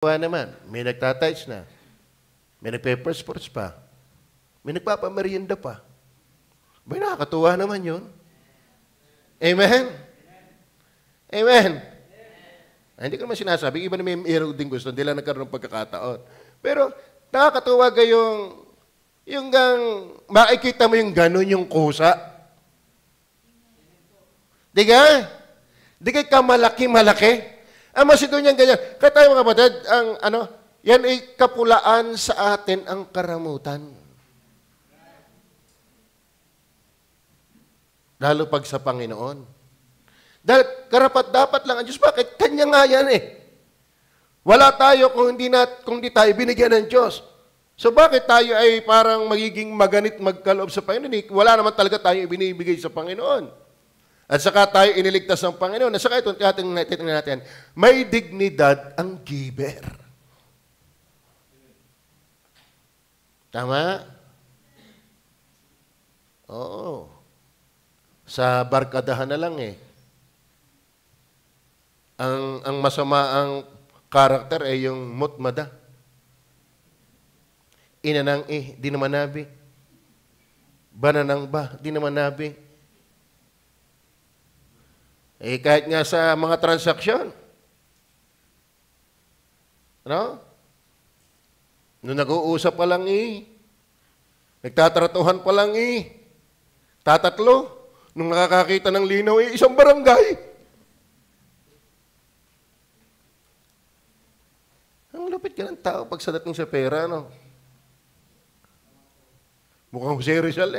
naman, may nagtatights na, may nagpe-first pa, may nagpapamerienda pa. Bay, nakakatuwa naman yun. Amen? Amen? Hindi ko naman sinasabi, iba na may mayroon din gusto, hindi lang nagkaroon ng pagkakataon. Pero nakakatuwa yung makikita mo yung gano'n yung kusa. Di ka? Di ka malaki-malaki? Ang Macedonian ganyan. Kaya tayo mga kapatid, yan ay kapulaan sa atin ang karamutan. Lalo pag sa Panginoon. Dahil karapat-dapat lang ang Diyos. Bakit? Kanya nga yan eh. Wala tayo kung hindi tayo binigyan ng Diyos. So bakit tayo ay parang magiging maganit magkaloob sa Panginoon? Wala naman talaga tayo ibinibigay sa Panginoon. At saka tayo iniligtas ng Panginoon. At saka ito, titingnan natin, may dignidad ang giver. Tama? Oo. Sa barkadahan na lang eh. Ang masama ang karakter ay yung mutmada. Inanang di naman nabi. Bananang ba, di naman nabi. Kahit nga sa mga transaksyon. Ano? Nung nag-uusap pa lang nagtatratuhan pa lang tatatlo. Nung nakakakita ng linaw isang barangay. Ang lupit ka ng tao pag sadating sa pera, no? Mukhang Jose Rizal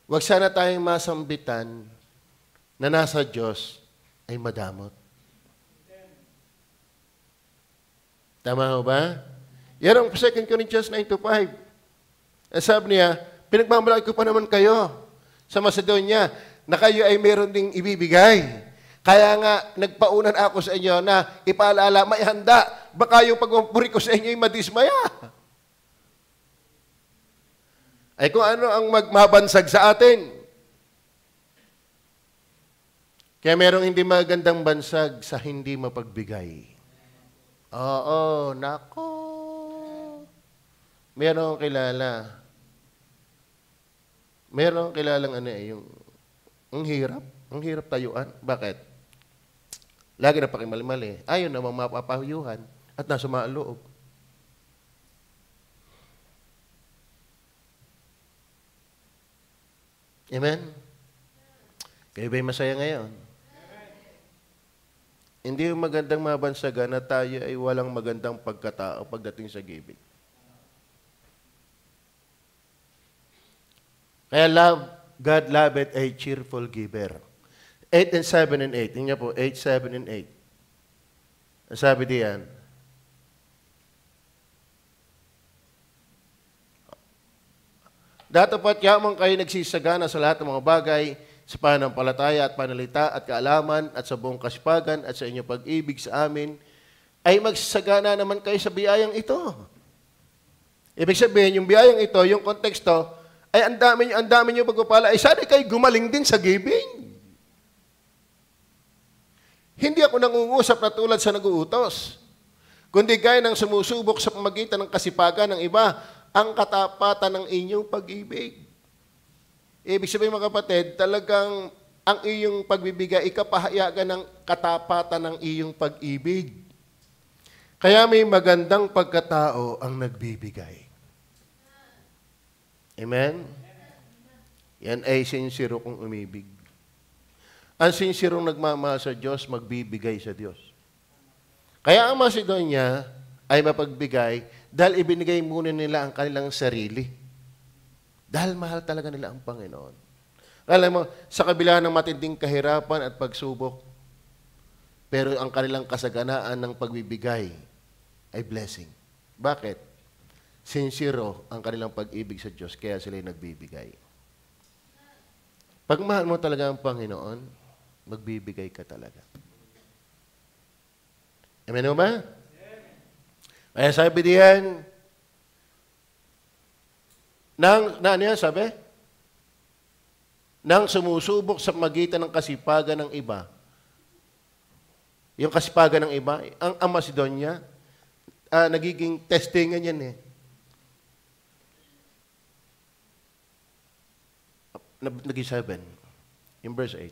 Huwag sana tayong masambitan na nasa Diyos ay madamot. Tama ho ba? Yan ang 2 Corinthians 9:5. Sabi niya, pinagmamalaki ko pa naman kayo sa Macedonia na kayo ay meron ding ibibigay. Kaya nga, nagpaunan ako sa inyo na ipaalala, may handa. Baka yung pagpupuri ko sa inyo ay madismaya. Ay kung ano ang magmabansag sa atin. Kaya merong hindi magandang bansag sa hindi mapagbigay. Oo, nako. Merong kilala. Merong kilalang yung ang hirap tayuan. Bakit? Lagi na pakimali-mali. Ayaw namang mapapahuyuhan at nasa maaloob. Amen? Kayo ba'y masaya ngayon? Hindi yung magandang mabansagan na tayo ay walang magandang pagkatao pagdating sa giving. Kaya God loveth a cheerful giver. 8 and 7 and 8. Tingnan po, 8, 7 and 8. Ang sabi diyan, datapat yamang kayo nagsisagana sa lahat ng mga bagay, sa pananampalataya at panalita at kaalaman at sa buong kasipagan at sa inyong pag-ibig sa amin, ay magsasagana naman kayo sa biyayang ito. Ibig sabihin, yung biyayang ito, yung konteksto, ay ang dami nyo pagpapala, ay sana kayo gumaling din sa giving. Hindi ako nangungusap na tulad sa nag-uutos, kundi gaya ng sumusubok sa pamagitan ng kasipagan ng iba, ang katapatan ng inyong pag-ibig. Ibig sabihin mga kapatid, talagang ang iyong pagbibigay, ikapahayagan ng katapatan ng iyong pag-ibig. Kaya may magandang pagkatao ang nagbibigay. Amen? Yan ay sincere kung umibig. Ang sincerong nagmamahal sa Diyos, magbibigay sa Diyos. Kaya ang Macedonia ay mapagbigay dahil ibinigay muna nila ang kanilang sarili. Dahil mahal talaga nila ang Panginoon. Alam mo, sa kabila ng matinding kahirapan at pagsubok, pero ang kanilang kasaganaan ng pagbibigay ay blessing. Bakit? Sincero ang kanilang pag-ibig sa Diyos, kaya sila nagbibigay. Pag mahal mo talaga ang Panginoon, magbibigay ka talaga. Amen o ba? Kaya sabi diyan, ano yan sabi? Nang sumusubok sa magitan ng kasipagan ng iba, Yung kasipagan ng iba, ang Macedonia, nagiging testingan yan eh. Naging 7, in verse 8.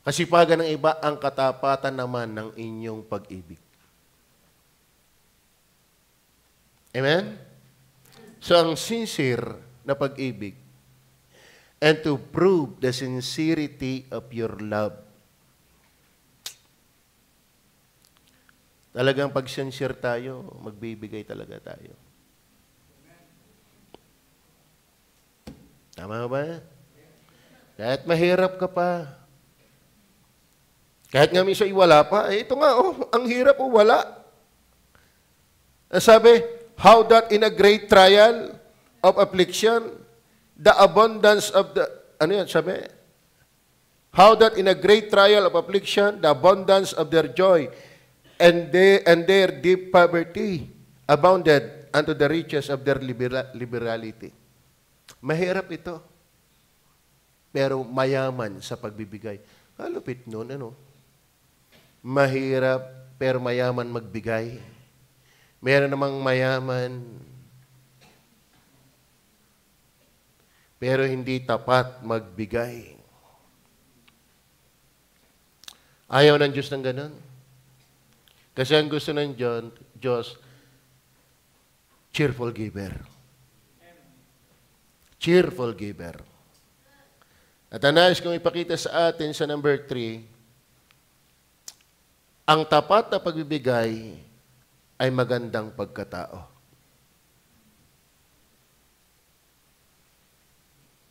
Kasipagan ng iba, ang katapatan naman ng inyong pag-ibig. Amen? So, ang sincere na pag-ibig, and to prove the sincerity of your love. Talagang pag sincere tayo, magbibigay talaga tayo. Tama ba? Kahit mahirap ka pa, kahit nga minsan wala pa, ito nga, ang hirap wala. Sabi, how that in a great trial of affliction, the abundance of the, ano yan, sabi? How that in a great trial of affliction, the abundance of their joy, and their deep poverty abounded unto the riches of their liberality. Mahirap ito. Pero mayaman sa pagbibigay. Lupit nun, ano? Mahirap, pero mayaman magbigay. Meron namang mayaman, pero hindi tapat magbigay. Ayaw ng Diyos ng ganun. Kasi ang gusto ng Diyos, cheerful giver. Cheerful giver. At nais kong ipakita sa atin sa number 3, ang tapat na pagbibigay ay magandang pagkatao.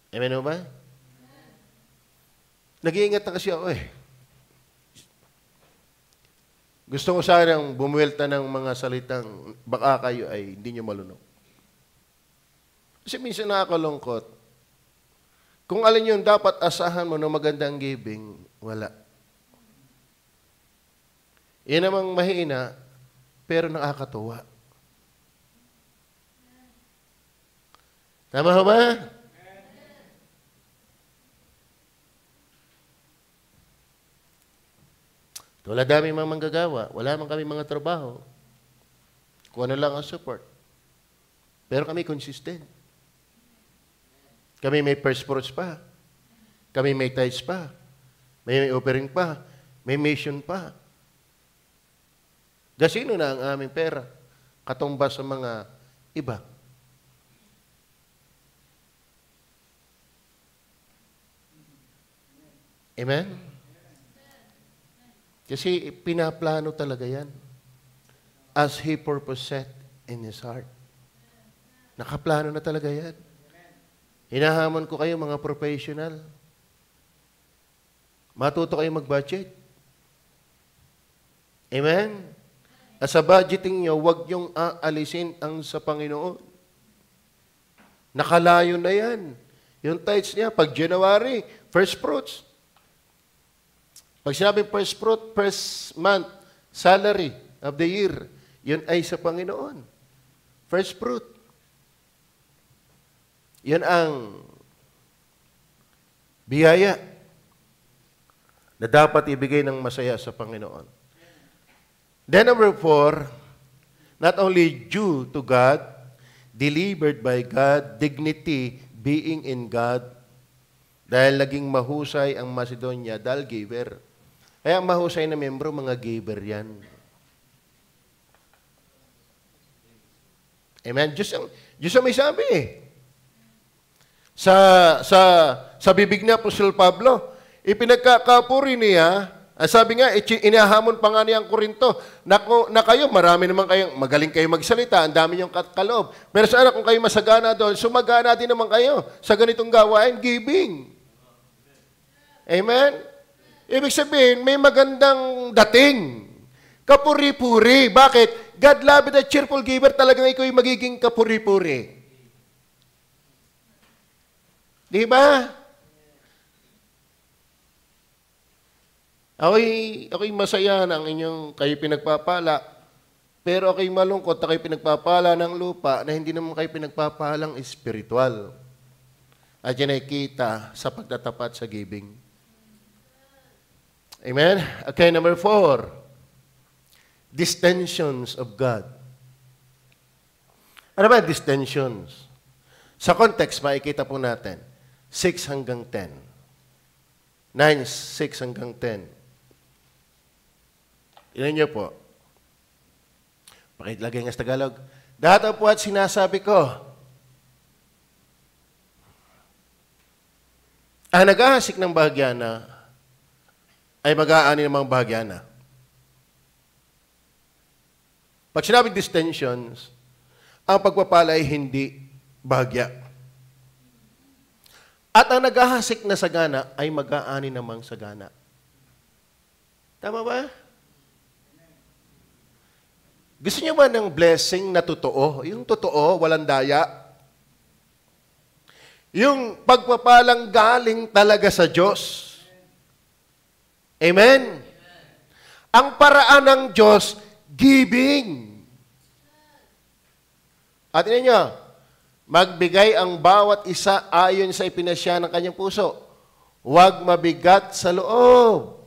Amen ba? Nag-iingat na kasi ako eh. Gusto ko sanang bumuwelta ng mga salitang baka kayo ay hindi nyo malunok. Kasi minsan nakakalungkot. Kung alin yung dapat asahan mo ng magandang giving, wala. Yan namang mahina, pero nakakatuwa. Tama ba? Tulad dami mga manggagawa, wala man kami mga trabaho. Kung ano lang ang support. Pero kami consistent. Kami may first fruits pa. Kami may tithes pa. May offering pa. May mission pa. Gasino na ang aming pera? Katumbas sa mga iba. Amen? Kasi pinaplano talaga yan. As He purpose set in His heart. Nakaplano na talaga yan. Hinahamon ko kayo mga professional. Matuto kayo mag-budget. Amen? At sa budgeting nyo, huwag niyong aalisin ang sa Panginoon. Nakalayo na yan. Yung tithes niya, pag January, first fruits. Pag sinabi first fruit, first month, salary of the year, yun ay sa Panginoon. First fruit. Yan ang biyaya na dapat ibigay ng masaya sa Panginoon. Then number 4, not only due to God, delivered by God, dignity being in God, dahil naging mahusay ang Macedonia, dahil giver. Kaya mahusay na membro, mga giver yan. Amen? Diyos ang may sabi eh. Sa bibig niya, Apostol Pablo, ipinagkakapuri niya, sabi nga, inahamon pa nga niyang Korinto, na kayo, marami naman kayong, magaling kayo magsalita, ang dami niyong kaloob. Pero sana kung kayo masagana doon, sumagana din naman kayo sa ganitong gawain, giving. Amen? Ibig sabihin, may magandang dating. Kapuri-puri. Bakit? God loved a cheerful giver, talagang ikaw yung magiging kapuri-puri. Di ba? Ako'y masaya ng inyong kayo pinagpapala, pero ako'y malungkot na kayo pinagpapala ng lupa na hindi naman kayo pinagpapalang espiritual. At yan ay kita sa pagtatapat sa giving. Amen? Okay, number 4. Distensions of God. Ano ba distensions? Sa context, makikita po natin, 6 hanggang 10. 9, 6 hanggang 10. Ilan niyo po? Pakilagay nga sa Tagalog. Dato po at sinasabi ko, ang naghahasik ng bahagyana ay mag-aani ng mga bahagyana. Pag sinabing distensions, ang pagpapala ay hindi bahagya. At ang naghahasik na sagana ay mag-aani namang sagana. Tama ba? Gusto niyo ba ng blessing na totoo? Yung totoo, walang daya? Yung pagpapalang galing talaga sa Diyos. Amen? Ang paraan ng Diyos, giving. At tingnan niyo, magbigay ang bawat isa ayon sa ipinasya ng kanyang puso. Huwag mabigat sa loob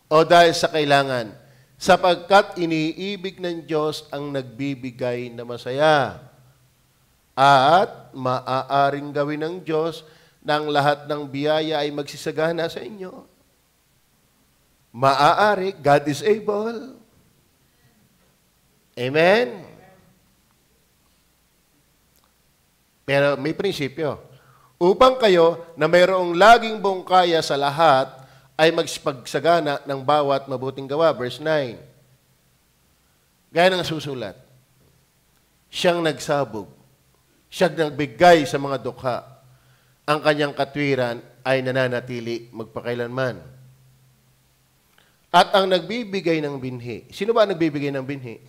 o dahil sa kailangan, sapagkat iniibig ng Diyos ang nagbibigay na masaya. At maaaring gawin ng Diyos na ang lahat ng biyaya ay magsisagana sa inyo. Maaari, God is able. Amen? Pero may prinsipyo. Upang kayo na mayroong laging bungkaya sa lahat ay magpagsagana ng bawat mabuting gawa. Verse 9. Gaya ng susulat. Siyang nagsabog. Siyang nagbigay sa mga dukha. Ang kanyang katwiran ay nananatili magpakailanman. At ang nagbibigay ng binhi. Sino ba nagbibigay ng binhi?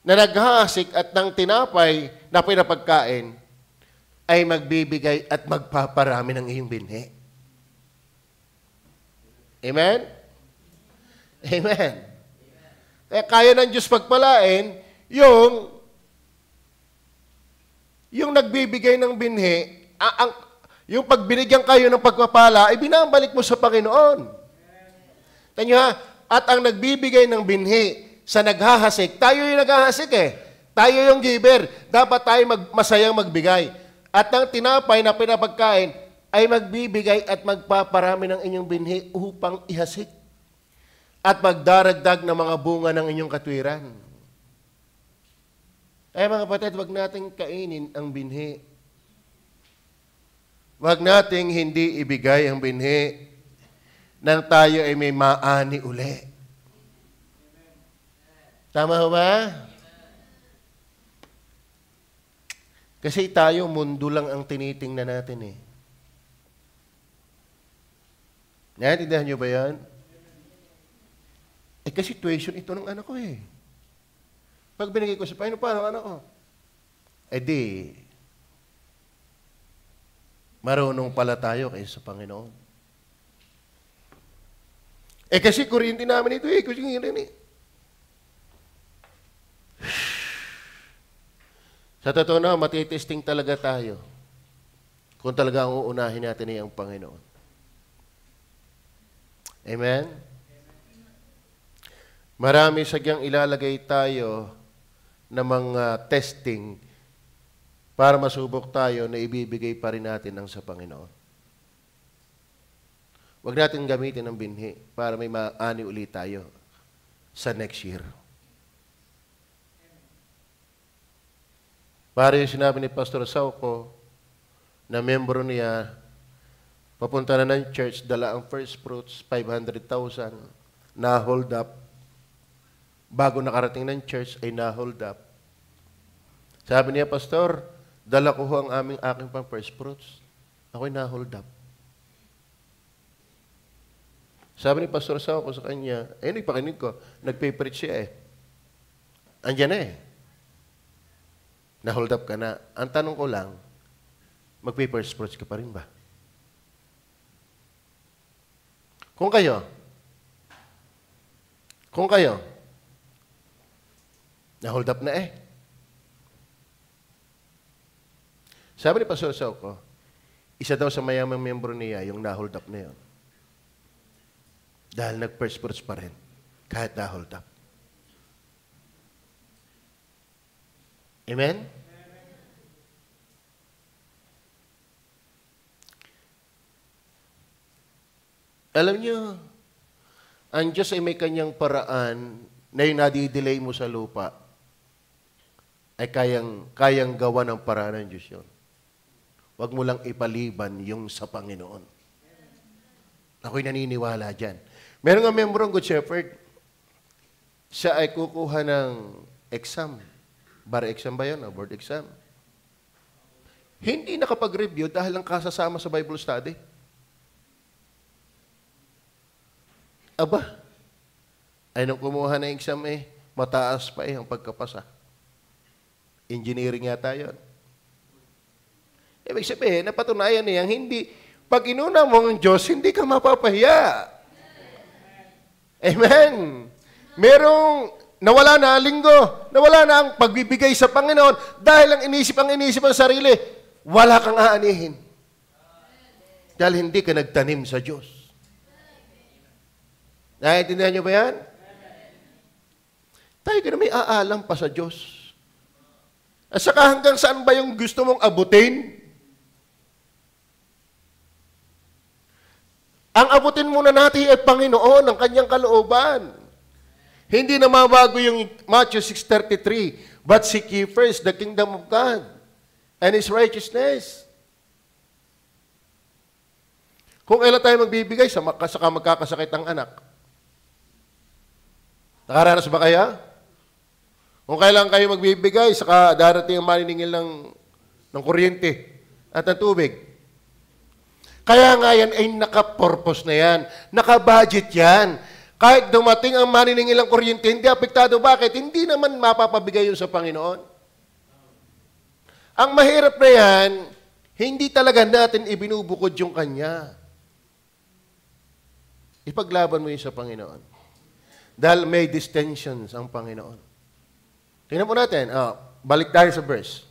Na naghahasik at ng tinapay na pinapagkain ay magbibigay at magpaparami ng iyong binhi. Amen? Amen. Kaya ng Diyos pagpalain yung nagbibigay ng binhi, yung pag binigyan kayo ng pagpapala, ay binabalik mo sa Panginoon. Tanyo ha, at ang nagbibigay ng binhi sa naghahasik, tayo yung naghahasik eh. Tayo yung giver. Dapat tayo masayang magbigay. At ang tinapay na pinapagkain ay magbibigay at magpaparami ng inyong binhi upang ihasik. At magdaragdag ng mga bunga ng inyong katwiran. Ay mga kapatid, wag nating kainin ang binhi. Wag nating hindi ibigay ang binhi nang tayo ay may maani uli. Tama ba? Kasi tayo, mundo lang ang tinitingnan natin eh. Naintindihan niyo ba yan? Kasi situation ito ng anak ko eh. Pag binigay ko sa Panginoon, paano ang anak ko? Di, marunong pala tayo kaysa sa Panginoon. Kasi kuryente namin ito eh. Kasi rin eh. Sa totoo na, matitesting talaga tayo kung talaga ang uunahin natin ay ang Panginoon. Amen? Marami sagyang ilalagay tayo ng mga testing para masubok tayo na ibibigay pa rin natin ang sa Panginoon. Huwag natin gamitin ang binhi para may maani ulit tayo sa next year. Para yung sinabi ni Pastor Sauco na membro niya, papunta na ng church, dala ang first fruits, 500,000, na-hold up. Bago nakarating ng church, ay na-hold up. Sabi niya, Pastor, dala ko ho ang aking pang first fruits. Ako'y na-hold up. Sabi ni Pastor Sauco sa kanya, nagpakinig ko, nagpe-preach siya eh. Andiyan na eh. Na-hold up ka na. Ang tanong ko lang, mag-first fruits ka pa rin ba? Kung kayo, na-hold up na eh. Sabi ni Pastor Sauco, Isa daw sa mayamang miyembro niya, yung na-hold up na yun. Dahil nag-first fruits pa rin, kahit na-hold up. Amen? Alam nyo, ang Diyos ay may kanyang paraan na yung nadidelay mo sa lupa ay kayang gawa ng paraan ng Diyos yun. Huwag mo lang ipaliban yung sa Panginoon. Ako'y naniniwala dyan. Meron nga membro ng Good Shepherd, siya ay kukuha ng exam. Bar exam ba yun? Board exam. Hindi nakapag-review dahil lang kasasama sa Bible study. Aba, ay nung kumuha ng exam mataas pa ang pagkapasa. Engineering yata yun. Ibig sabihin, napatunayan niyang hindi, pag inuna mo ang Diyos, hindi ka mapapahiya. Amen. Merong nawala na linggo, nawala na ang pagbibigay sa Panginoon dahil ang inisip ang sarili, wala kang aanihin. Dahil hindi ka nagtanim sa Diyos. Naiintindihan niyo ba yan? Tayo ka na may aalam pa sa Diyos. At saka hanggang saan ba yung gusto mong abutin? Ang abutin muna natin ay Panginoon, ang kanyang kalooban. Hindi na mabago yung Matthew 6:33, but seek ye first the kingdom of God and His righteousness. Kung kailan tayo magbibigay, saka magkakasakit ang anak. Nakaranas ba kaya? Kung kailan kayo magbibigay, saka darating ang maniningil ng kuryente at ng tubig. Kaya nga yan ay naka-purpose na yan. Naka-budget yan. Kahit dumating ang maniningil ng kuryente, hindi apektado. Bakit? Hindi naman mapapabigay yun sa Panginoon. Ang mahirap na yan, hindi talaga natin ibinubukod yung Kanya. Ipaglaban mo yun sa Panginoon. Dahil may distensions ang Panginoon. Tingnan po natin. Balik tayo sa verse.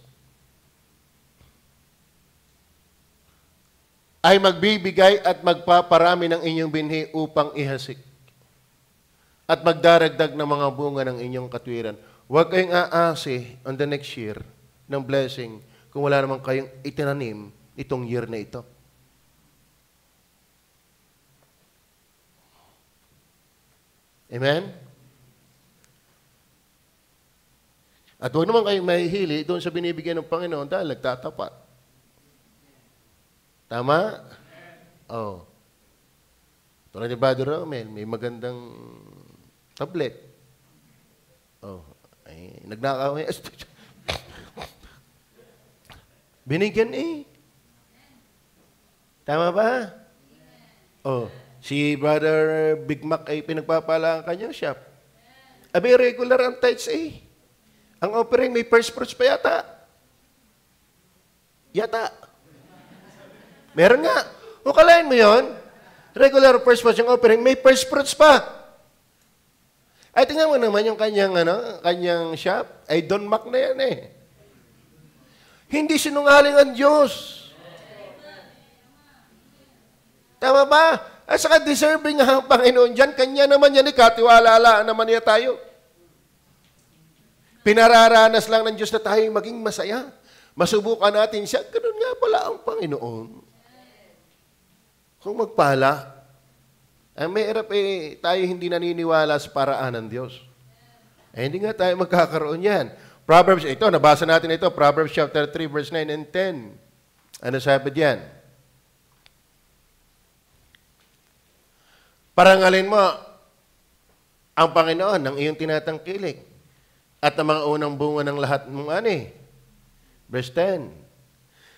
Ay magbibigay at magpaparami ng inyong binhi upang ihasik. At magdaragdag ng mga bunga ng inyong katwiran. Huwag kayong aasi on the next year ng blessing kung wala naman kayong itinanim itong year na ito. Amen? At huwag naman kayong mahihili doon sa binibigyan ng Panginoon dahil nagtatapat. Tama? Oh. Tulad ni Brother Romel, may magandang tablet. Oh. Ay, nagnakaw. Binigyan Tama ba? Oh. Si Brother Big Mac ay pinagpapala ang kanyang shop. Abi, regular ang tithes Ang offering may first fruits pa yata. Meron nga. O kalahin mo yon, regular first fruits yung offering, may first fruits pa. Ay, tingnan mo naman yung kanyang shop. Ay, Don Mac na yan Hindi sinungaling ang Diyos. Tama ba? At saka deserving nga ang Panginoon dyan. Kanya naman yan katiwala naman niya tayo. Pinararanas lang ng Diyos na tayo maging masaya. Masubukan natin siya. Ganun nga pala ang Panginoon. Kung magpala, ang mahirap tayo hindi naniniwala sa paraan ng Diyos. Hindi nga tayo magkakaroon yan. Proverbs, nabasa natin ito, Proverbs chapter 3, verse 9 and 10. Ano sabi diyan? Parangalin mo ang Panginoon ng iyong tinatangkilik at ang mga unang bunga ng lahat mong Verse 10.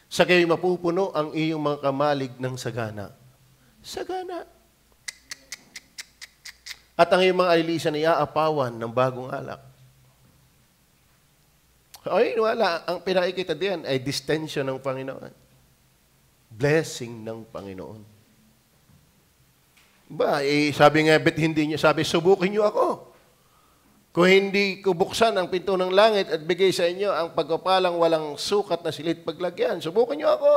Sa kayo'y mapupuno ang iyong mga kamalig ng sagana. Sagana. At ang iyong mga alilisan ay aapawan ng bagong alak. Ay, wala. Ang pinakikita diyan ay distension ng Panginoon. Blessing ng Panginoon. Sabi nga, sabi, subukin niyo ako. Kung hindi ko buksan ang pinto ng langit at bigay sa inyo ang pagpapalang walang sukat na silid paglagyan, subukin niyo ako.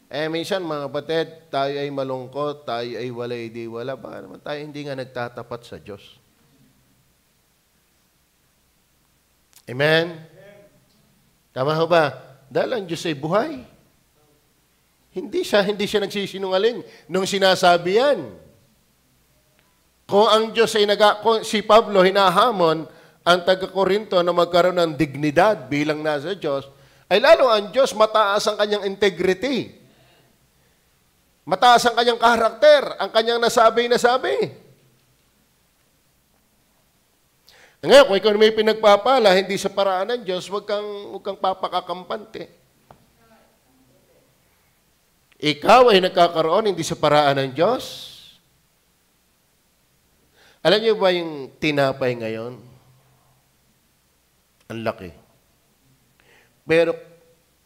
Minsan mga kapatid, tayo ay malungkot, tayo ay walay di wala. Baka naman tayo hindi nga nagtatapat sa Diyos. Amen? Tama ho ba? Dahil ang Diyos ay buhay. Hindi siya nagsisinungaling nung sinasabi yan. Kung ang Diyos ay kung si Pablo hinahamon ang taga-Korinto na magkaroon ng dignidad bilang nasa Diyos, ay lalo ang Diyos mataas ang kanyang integrity. Mataas ang kanyang karakter, ang kanyang nasabi. Ngayon, kung ikaw may pinagpapala, hindi sa paraan ng Diyos, huwag kang papakakampante. Ikaw ay nagkakaroon hindi sa paraan ng Diyos. Alam niyo ba yung tinapay ngayon? Ang laki. Pero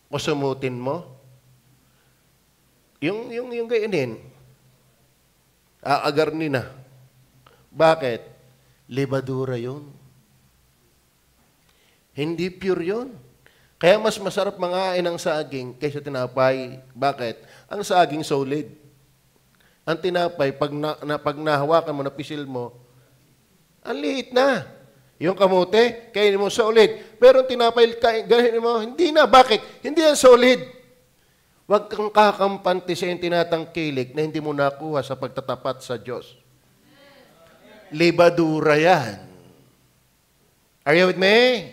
kung sumutin mo, yung gainin, aagarni na. Bakit? Libadura yun. Hindi pure yun. Kaya mas masarap mangain ng saging kaysa tinapay. Bakit? Ang saging solid. Ang tinapay, pag nahawakan mo, napisil mo, ang liit na. Yung kamote, kainin mo solid. Pero ang tinapay, gano'n mo, hindi na. Bakit? Hindi yan solid. Huwag kang kakampante sa yung tinatangkilik na hindi mo nakuha sa pagtatapat sa Diyos. Libadura yan. Are you with me?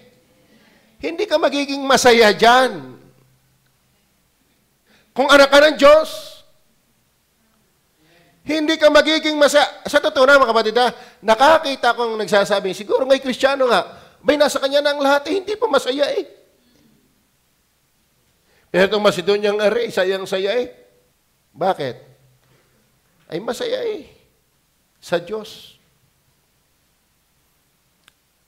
Hindi ka magiging masaya dyan. Kung anak ka ng Diyos, hindi ka magiging masaya. Sa totoo na, mga kapatid, nakakita kong nagsasabi, siguro ngay Kristiyano nga, bay nasa kanya na ang lahat, hindi pa masaya eh. Pero itong Macedoniang ari, sayang-saya eh. Bakit? Ay masaya eh. Sa Diyos.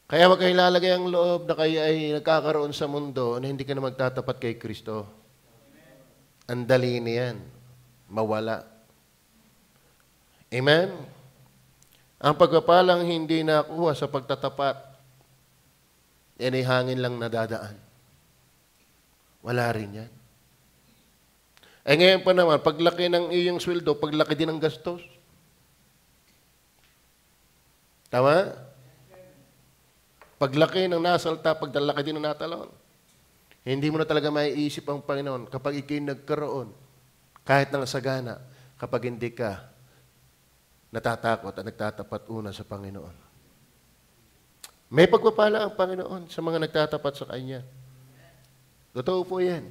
Kaya wag kayong lalagay ang loob na kayo ay nagkakaroon sa mundo na hindi ka na magtatapat kay Kristo. Ang dali niyan. Mawala. Amen? Ang pagpapalang hindi nakuha sa pagtatapat, yan ay hangin lang nadadaan. Wala rin yan. Ngayon pa naman, paglaki ng iyong sweldo, paglaki din ng gastos. Tama? Paglaki ng nasalta, paglalaki din ng natalon. Hindi mo na talaga maiisip ang Panginoon kapag ikay nagkaroon, kahit ng sagana, kapag hindi ka natatakot at nagtatapat una sa Panginoon. May pagpapala ang Panginoon sa mga nagtatapat sa Kanya. Totoo po yan.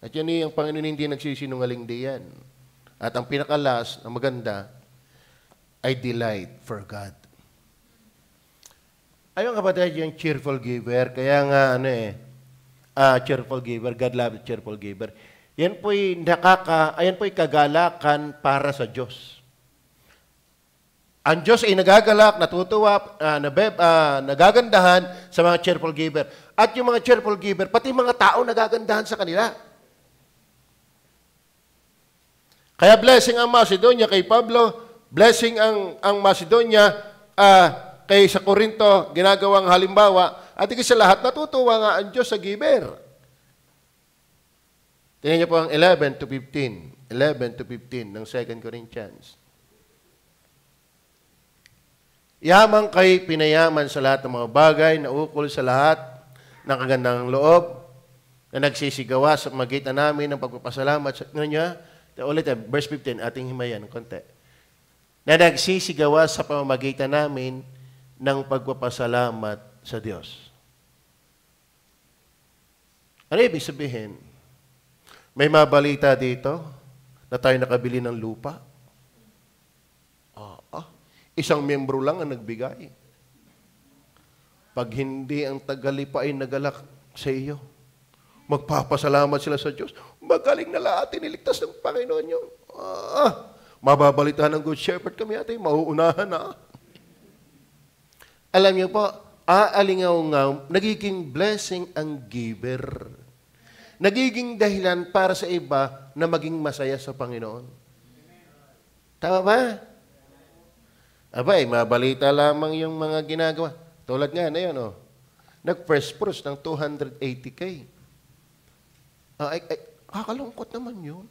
At yan ang Panginoon hindi nagsisinungaling diyan. At ang pinakalas na maganda ay delight for God. Ayun kapatid, yung cheerful giver, kaya nga cheerful giver, God loves cheerful giver. Yan po'y kagalakan para sa Diyos. Ang Diyos ay nagagalak, natutuwa, nagagandahan sa mga cheerful giver. At yung mga cheerful giver, pati mga tao nagagandahan sa kanila. Kaya blessing ang Macedonia kay Pablo, blessing ang Macedonia kay sa Corinto, ginagawang halimbawa, at higit sa lahat, natutuwa nga ang Diyos sa giver. Tingnan niyo po ang 11 to 15 ng 2 Corinthians. Yaman kay pinayaman sa lahat ng mga bagay na ukol sa lahat ng kagandang loob na nagsisigawa sa magitan namin ng pagpapasalamat sa kanya. Ulit, verse 15, ating himayan ng konti. Na nagsisigawa sa pamamagitan namin ng pagpapasalamat sa Diyos. Ano ibig sabihin? May mabalita dito na tayo nakabili ng lupa. Isang miyembro lang ang nagbigay. Pag hindi ang tagalipa ay nagalak sa iyo, magpapasalamat sila sa Diyos. Magaling na lahat, iniligtas ng Panginoon yun. Mababalita ng Good Shepherd kami ate, mauunahan na. Alam niyo po, aalingaw-ngaw, nagiging blessing ang giver. Nagiging dahilan para sa iba na maging masaya sa Panginoon. Tama ba? Abay, mabalita lamang yung mga ginagawa. Tulad nga na yun, nag-first fruits ng 280K. Kakalungkot naman yun.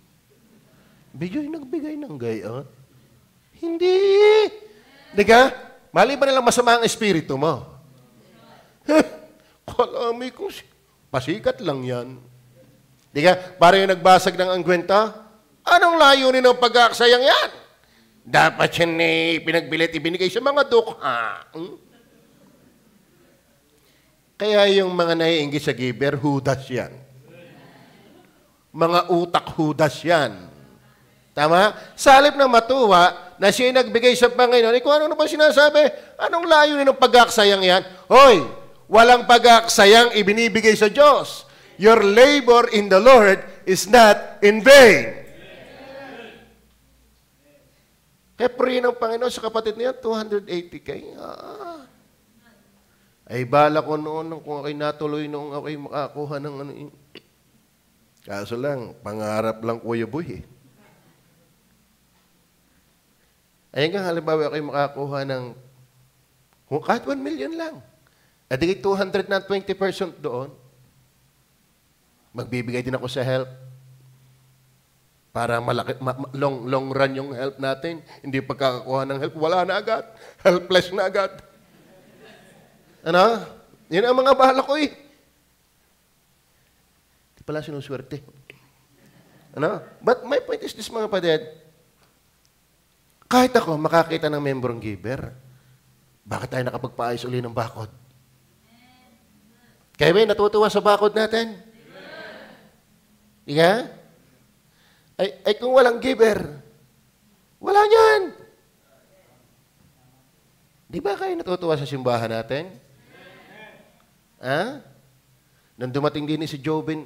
Bigay nagbigay ng gayon. Hindi. Diga? Mali ba nilang masama ang espiritu mo? Kalami ko, pasikat lang yan. Diga? Para yung nagbasag ng anggwenta, anong layunin ng pag-aaksayang yan? Dapat yan pinagbilit, ibinigay sa mga dukha. Kaya yung mga naiinggit sa giver, hudas yan. Mga utak hudas yan. Tama? Sa halip na matuwa, na siya nagbigay sa Panginoon, kung ano ba sinasabi? Anong layunin ng pag-aaksayang yan? Hoy, walang pag-aaksayang ibinibigay sa Diyos. Your labor in the Lord is not in vain. Kaya puri ng Panginoon sa kapatid niya, 280K. Ay, bala ko noon kung ako'y natuloy noong ako'y makakuha ng ano. Kaso lang, pangarap lang Kuya Boy eh. Ayun nga, halimbawa ako'y makakuha ng kahit 1 million lang. At di 220% doon. Magbibigay din ako sa help. Para malaki, long run yung help natin. Hindi pagkakakuha ng help, wala na agad. Helpless na agad. Ano? Yun ang mga bahala ko eh. Di pala sinuswerte. Ano? But my point is this, mga paded. Kahit ako makakita ng membrong giver, bakit tayo nakapagpaayos uli ng bakod? Kaya ba natutuwa sa bakod natin? Diga? Ay kung walang giver, wala niyan. Di ba kayo natutuwa sa simbahan natin? Ha? Nang dumating din si Jobin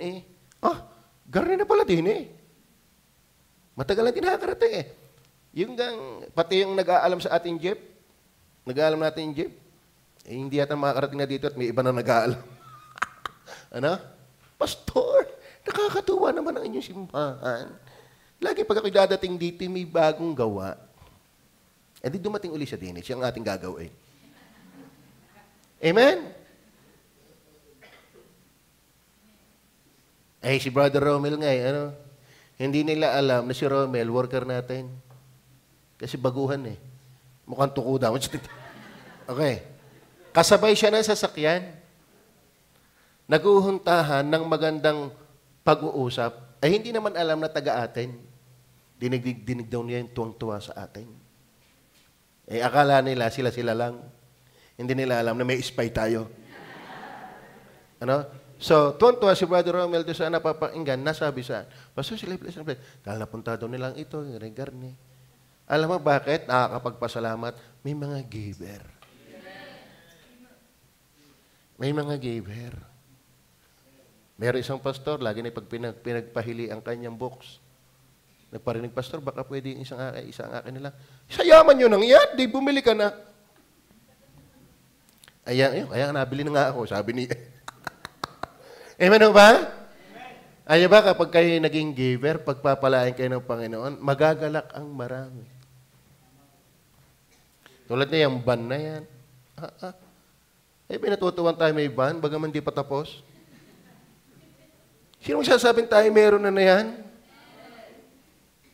garni na pala din eh. Matagal na din nakakarating eh. Pati yung nag-aalam sa ating jeep, nag-aalam natin yung jeep, hindi yata makakarating na dito at may iba na nag-aalam. Ano? Pastor, nakakatuwa naman ang inyong simbahan. Lagi pag ako'y dadating dito, may bagong gawa. E di dumating uli siya din, siya ang ating gagawin. Amen? Ay, si Brother Romel nga hindi nila alam na si Romel, worker natin. Kasi baguhan eh. Mukhang tuko daw. Okay. Kasabay siya ng sasakyan. Naguhuntahan ng magandang pag-uusap. Ay hindi naman alam na taga-atin. Dinig daw niya yung tuwang-tuwa sa atin. Eh akala nila, sila lang. Hindi nila alam na may spy tayo. Ano? So, tuwang-tuwa si Brother Romel doon sa napapakinggan, nasabi sa, Pastor, sila, dahil napunta daw nilang ito, garni. Alam mo bakit? Nakakapagpasalamat. May mga giver. May mga giver. Meron isang pastor, lagi na pinagpahili ang kanyang books. Nagparinig, Pastor, baka pwede yung isang akin nila. Sayaman nyo nang yan, di bumili ka na. Ayan, nabili na nga ako, sabi niya. Amen ba? Ayan ba, kapag kayo naging giver, pagpapalain kayo ng Panginoon, magagalak ang marami. Tulad na yung ban na yan. Pinatutuwan tayo may ban, bagaman di pa tapos. Sino magsasabing tayo meron na yan?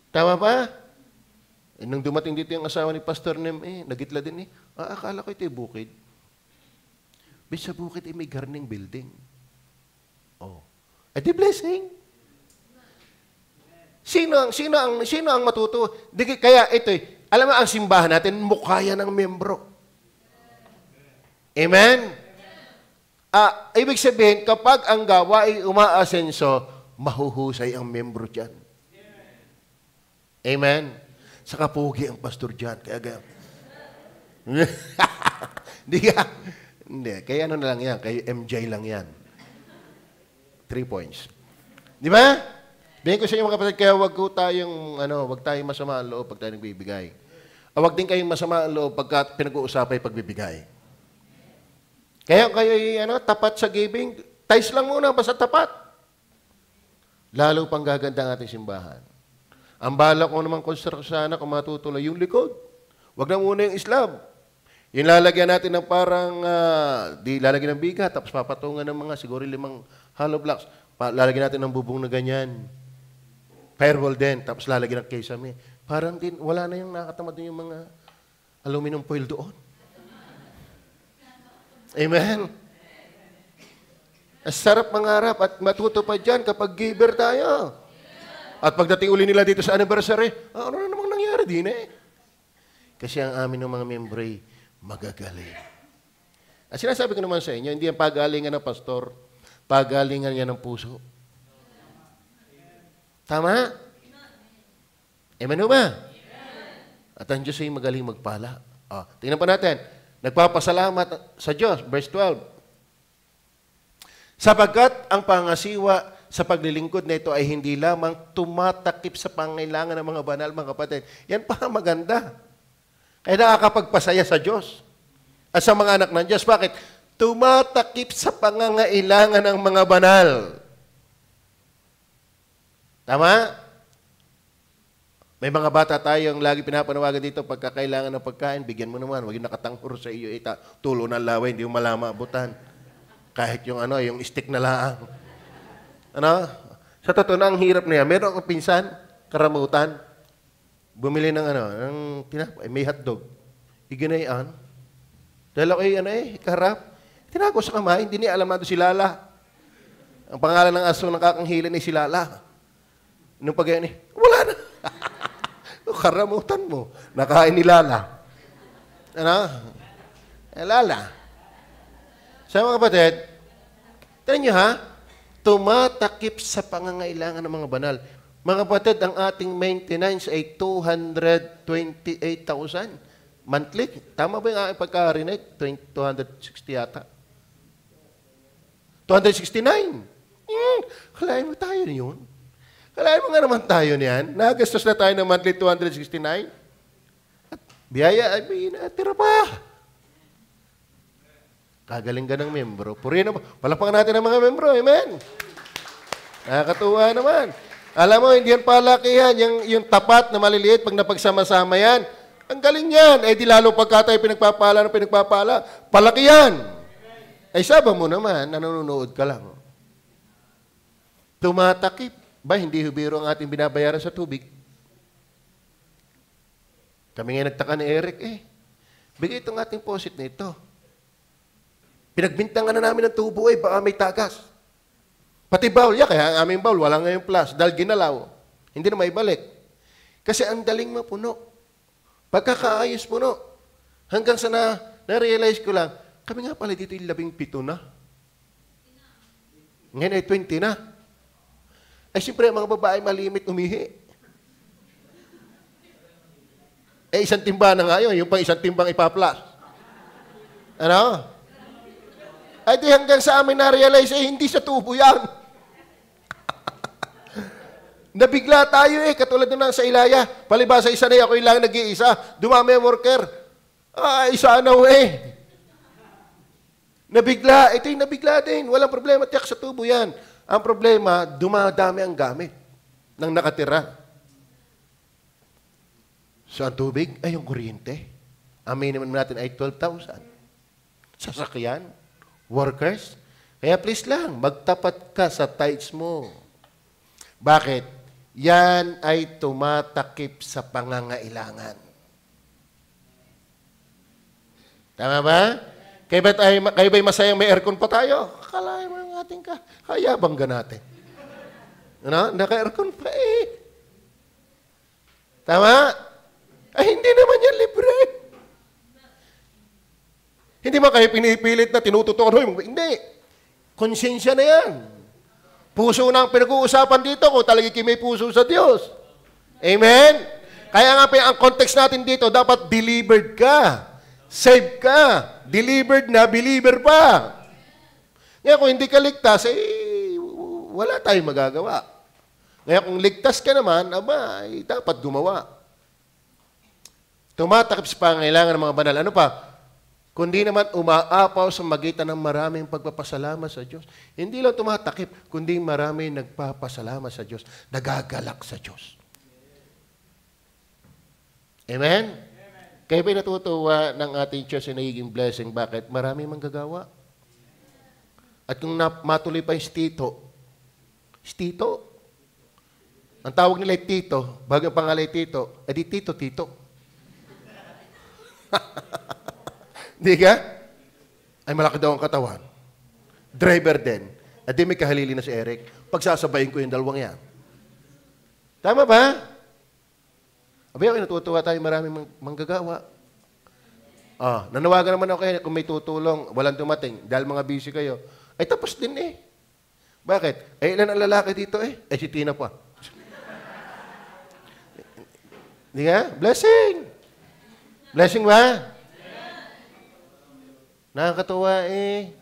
Tama ba? Nung dumating dito yung asawa ni Pastor Nem, nagitla din akala ko ito yung bukid. Sa bukid may gardening building. Di blessing. Sino ang matuto? Kaya ito alam mo ang simbahan natin, mukha yan ng membro. Amen? Ibig sabihin, kapag ang gawa ay umaasenso, mahuhusay ang membro dyan. Amen? Saka pugi ang pastor dyan. Kaya Hindi. Kaya na lang yan. Kay MJ lang yan. 3 points. Di ba? Bigyan ko sa inyo mga kapatid, kaya wag tayong masama ang loob pag tayo nagbibigay. Wag din kayong masama ang loob pagka pinag-uusapay pagbibigay. Kaya kayo tapat sa giving, tais lang muna, basta tapat. Lalo pang gaganda ang ating simbahan. Ang balak ko naman sana kung matutuloy yung likod. Wag na muna yung Islam. Yung lalagyan natin ng parang, lalagyan ng biga, tapos papatungan ng mga siguro 5 hollow blocks. Lalagyan natin ng bubong na ganyan. Fireball din, tapos lalagyan ng kesame. Parang din, wala na yung nakatamad yung mga aluminum foil doon. Amen? Sarap mangarap at matutupad dyan kapag giver tayo. At pagdating uli nila dito sa anniversary, ano na namang nangyari din eh? Kasi ang amin ng mga membro ay magagaling. At sinasabi ko naman sa inyo, hindi ang pagalingan ng pastor, pagalingan niya ng puso. Tama? Amen o ba? At ang Diyos ay magaling magpala. Tingnan pa natin. Nagpapasalamat sa Diyos. Verse 12. Sapagkat ang pangasiwa sa paglilingkod na ito ay hindi lamang tumatakip sa pangailangan ng mga banal, mga kapatid. Yan pa maganda. Kaya nakakapagpasaya sa Diyos. At sa mga anak ng Diyos. Bakit? Tumatakip sa pangangailangan ng mga banal. Tama? May mga bata tayong lagi pinapanawagan dito, pagkakailangan ng pagkain, bigyan mo naman, huwag yung nakatanghur sa iyo, tulo ng laway, hindi mo malamabutan. Kahit yung yung stick na laang. Sa totoo na, ang hirap na yan. Meron akong pinsan, karamutan, bumili ng ng tinapay, may hotdog. Iginayan. Dahil ako karap. Tinago sa kamay, hindi niya alam na ito si Lala. Ang pangalan ng aso ng kakanghilin ay si Lala. Nung pag-iyan wala na. Karamutan mo. Nakain ni Lala. Lala. Sa mga kapatid, tignan nyo tumatakip sa pangangailangan ng mga banal. Mga kapatid, ang ating maintenance ay 228,000 monthly. Tama ba yung aking pagkarinig? 260 yata. 269. Kalahin mo tayo yun. Kalahin mo nga naman tayo niyan. Nagastos na tayo ng monthly 269. At biyaya ay may natira pa. Kagaling ka ng membro. Purihin na palapakan natin ang mga membro. Amen. Nakakatuwa naman. Alam mo, hindi yan palakihan. Yung tapat na maliliit, pag napagsama-sama yan, ang galing yan. Di lalo pagka tayo pinagpapala, palaki yan. Saba mo naman, nanonood ka lang. Tumatakip. Ba, hindi hubiro ang ating binabayaran sa tubig. Kami nga nagtaka ni Eric, bigay itong ating posit na ito. Pinagbintangan na namin ng tubo, baka may tagas. Pati bowl, kaya ang aming bowl, wala ngayong plus, dahil ginalaw. Hindi na maibalik. Kasi ang daling mapuno. Pagkakaayos puno. Hanggang sa na-realize ko lang, kami nga pala dito yung 17 na. Ngayon ay 20 na. Siyempre, mga babae malimit umihi. Isang timba na nga yun, yung pang isang timbang ipaplas. Di hanggang sa amin na-realize, hindi sa tubo yan. Nabigla tayo katulad nun sa Ilaya. Palibasa isa na ako lang nag-iisa. Dumami ang worker. Isa na Nabigla. Ito yung nabigla din. Walang problema, tiyak sa tubo yan. Ang problema, dumadami ang gamit ng nakatira. So, ang tubig ay yung kuryente. Ang minimum natin ay 12,000. Sasakyan, workers. Kaya please lang, magtapat ka sa tithes mo. Bakit? Yan ay tumatakip sa pangangailangan. Tama ba? Kaya ba'y masayang may aircon pa tayo? Akalain mo ang ating kaya bangga natin. Naka-aircon pa Tama? Hindi naman yan libre. Hindi mo kayo pinipilit na tinututukan. Hindi. Konsensya na yan. Puso na ang pinag-uusapan dito kung talagang may puso sa Diyos. Amen? Kaya nga ang context natin dito, dapat delivered ka. Saved ka. Delivered na, believer pa. Ngayon, kung hindi ka ligtas, wala tayong magagawa. Ngayon, kung ligtas ka naman, dapat gumawa. Tumatakip sa pangailangan ng mga banal. Ano pa? Kundi naman umaapaw sa magitan ng maraming pagpapasalamat sa Diyos. Hindi lang tumatakip, kundi maraming nagpapasalamat sa Diyos. Nagagalak sa Diyos. Amen? Kaya ba'y natutuwa ng ating church na nagiging blessing? Bakit? Maraming manggagawa. At kung matuloy pa yung stito, ang tawag nila ay Tito, bago ang pangalan ay Tito, edi Tito. Di ka? Ay malaki daw ang katawan. Driver din. Edi may kahalili na si Eric. Pagsasabayin ko yung dalawang yan. Tama ba? Abay, natutuwa tayo maraming manggagawa. Nanawagan naman ako kayo kung may tutulong, walang dumating, dahil mga busy kayo. Ay, tapos din eh. Bakit? Ilan ang lalaki dito eh? Si Tina pa. Di nga? Blessing! Blessing ba? Nakakatuwa eh.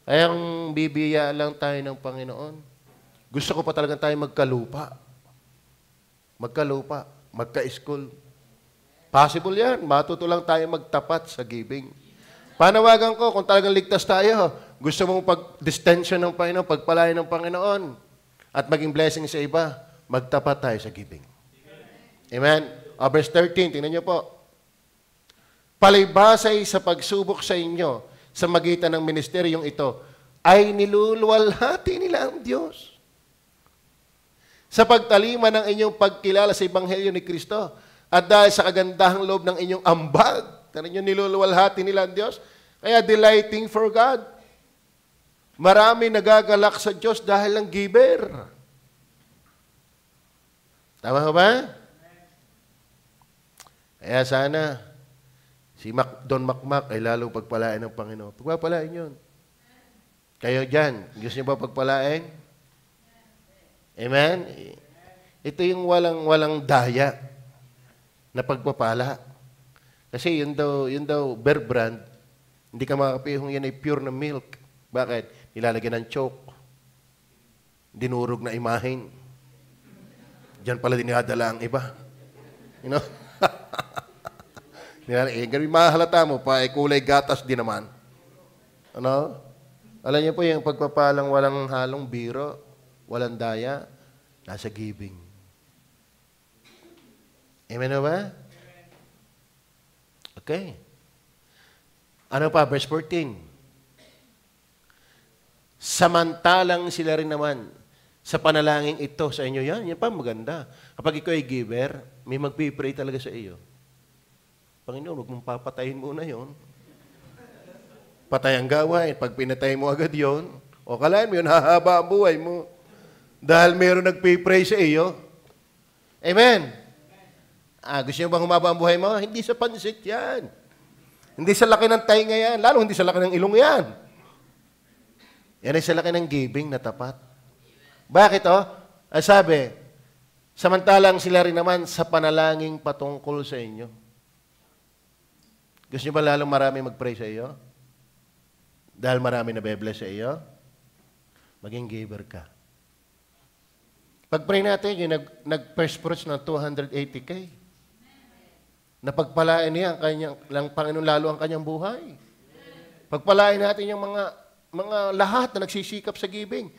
Ay, ang bibiya lang tayo ng Panginoon. Gusto ko pa talagang tayo magkalupa. Magka-school. Possible yan. Matuto lang tayo magtapat sa giving. Panawagan ko, kung talagang ligtas tayo, gusto mong pag-distension ng Panginoon, pagpalain ng Panginoon, at maging blessing sa iba, magtapat tayo sa giving. Amen? Verse 13, tingnan niyo po. Palibasay sa pagsubok sa inyo, sa magitan ng ministeryong ito, ay niluluwalhati nila ang Diyos. Sa pagtalima ng inyong pagkilala sa Ebanghelyo ni Kristo, at dahil sa kagandahang loob ng inyong ambag, tingnan niyo, niluluwalhati nila ang Diyos, kaya delighting for God. Marami nagagalak sa Diyos dahil lang giver. Tama ba? Kaya sana, si Don Makmak ay lalong pagpalain ng Panginoon. Pagpapalain yun. Kayo dyan, gusto niyo ba pagpalain? Amen? Ito yung walang daya na pagpapala. Kasi yun daw Bear Brand, hindi ka makakapihong yan ay pure na milk. Bakit? Nilalagyan ng choke. Dinurog na imahin. Diyan pala dinadala ang iba. You know? Ganun mahalata mo pa, kulay gatas din naman. Ano? Alam niyo po yung pagpapalang walang halong biro, walang daya, nasa giving. Amen ba? Okay. Ano pa? Verse 14. Samantalang sila rin naman sa panalangin ito sa inyo. Yan pa maganda. Kapag ikaw ay giver, may magpipray talaga sa iyo. Panginoon, huwag mong papatayin muna yon. Patay ang gawain. Pag pinatay mo agad yon, o kalahin mo yun, hahaba ang buhay mo. Dahil meron nagpipray sa iyo. Amen. Gusto nyo bang humaba ang buhay mo? Hindi sa pansit yan. Hindi sa laki ng tainga yan. Lalo hindi sa laki ng ilong yan. Yan ay sa laki ng giving na tapat. Bakit sabi, samantalang sila rin naman sa panalangin patungkol sa inyo. Gusto nyo ba lalong marami mag-pray sa iyo? Dahil marami na be-bless sa iyo? Maging giver ka. Pag-pray natin, yung nag-first fruits ng 280K. Napagpalain niya ang Panginoon lalo ang kanyang buhay. Pagpalain natin yung mga lahat na nagsisikap sa giving.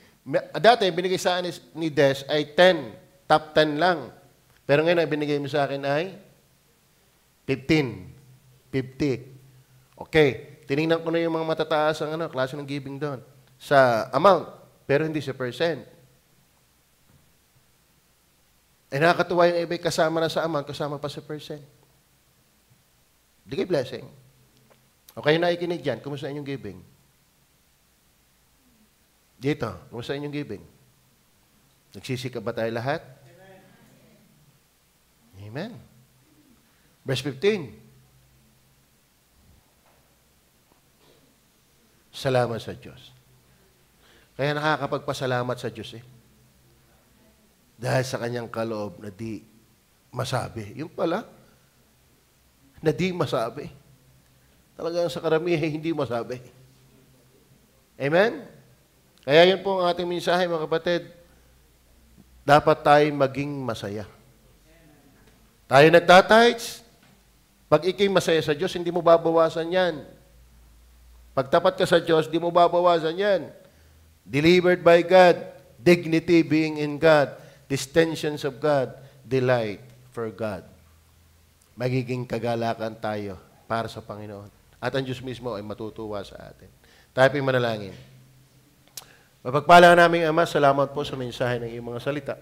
Dati, binigay sa akin ni Des ay 10. Top 10 lang. Pero ngayon, ang binigay mo sa akin ay 15. 50. Okay. Tinignan ko na yung mga matataas ang klase ng giving doon. Sa amount. Pero hindi sa percent. Nakakatuwa yung ibig kasama na sa amount, kasama pa sa percent. Di kayo blessing. O kayo nakikinig dyan, kumusta inyong giving? Dito, kumusta inyong giving? Nagsisikap ba tayo lahat? Amen. Verse 15. Salamat sa Diyos. Kaya nakakapagpasalamat sa Diyos Dahil sa kanyang kaloob na di masabi. Yung pala, na di masabi. Talagang sa karamihan, hindi masabi. Amen? Kaya yun po ang ating mensahe, mga kapatid. Dapat tayo maging masaya. Tayo nagtatites. Pag ikay masaya sa Diyos, hindi mo babawasan yan. Pag tapat ka sa Diyos, hindi mo babawasan yan. Delivered by God, dignity being in God, distensions of God, delight for God. Magiging kagalakan tayo para sa Panginoon. At ang Diyos mismo ay matutuwa sa atin. Tayo po'y manalangin. Mapagpala naming Ama, salamat po sa mensahe ng iyong mga salita.